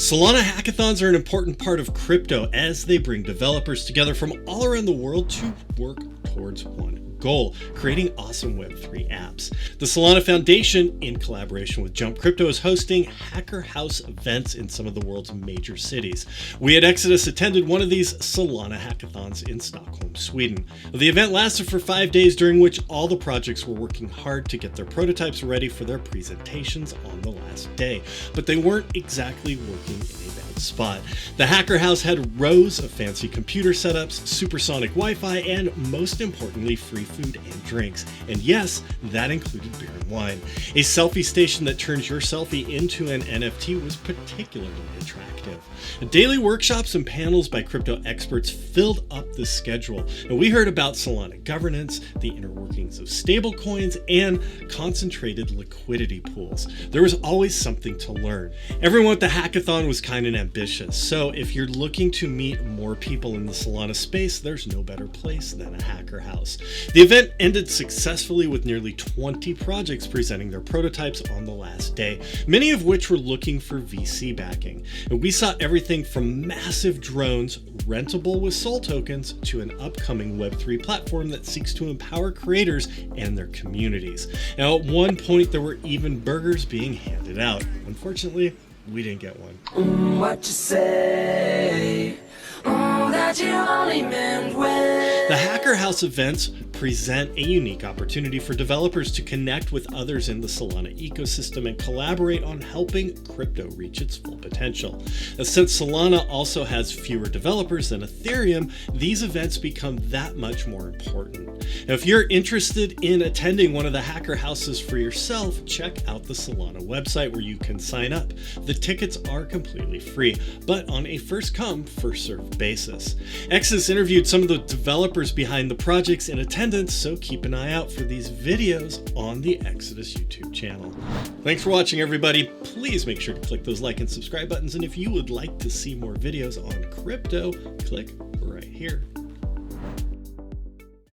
Solana hackathons are an important part of crypto as they bring developers together from all around the world to work towards one goal, creating awesome Web3 apps. The Solana Foundation, in collaboration with Jump Crypto, is hosting Hacker House events in some of the world's major cities. We at Exodus attended one of these Solana hackathons in Stockholm, Sweden. The event lasted for 5 days, during which all the projects were working hard to get their prototypes ready for their presentations on the last day, but they weren't exactly working in a bad spot. The Hacker House had rows of fancy computer setups, supersonic Wi-Fi, and most importantly, free food and drinks. And yes, that included beer and wine. A selfie station that turns your selfie into an NFT was particularly attractive. Daily workshops and panels by crypto experts filled up the schedule. And we heard about Solana governance, the inner workings of stablecoins, and concentrated liquidity pools. There was always something to learn. Everyone at the hackathon was kind and ambitious, so if you're looking to meet more people in the Solana space, there's no better place than a Hacker House. The event ended successfully with nearly 20 projects presenting their prototypes on the last day, many of which were looking for VC backing. And we saw everything from massive drones, rentable with Sol tokens, to an upcoming Web3 platform that seeks to empower creators and their communities. Now, at one point, there were even burgers being handed out. Unfortunately, we didn't get one. What you say? That you only meant when. The Hacker House events present a unique opportunity for developers to connect with others in the Solana ecosystem and collaborate on helping crypto reach its full potential. Since Solana also has fewer developers than Ethereum, these events become that much more important. Now, if you're interested in attending one of the Hacker Houses for yourself, check out the Solana website where you can sign up. The tickets are completely free, but on a first-come, first-served basis. Exodus interviewed some of the developers behind the projects in attendance, so keep an eye out for these videos on the Exodus YouTube channel. Thanks for watching, everybody. Please make sure to click those like and subscribe buttons, and if you would like to see more videos on crypto, click right here.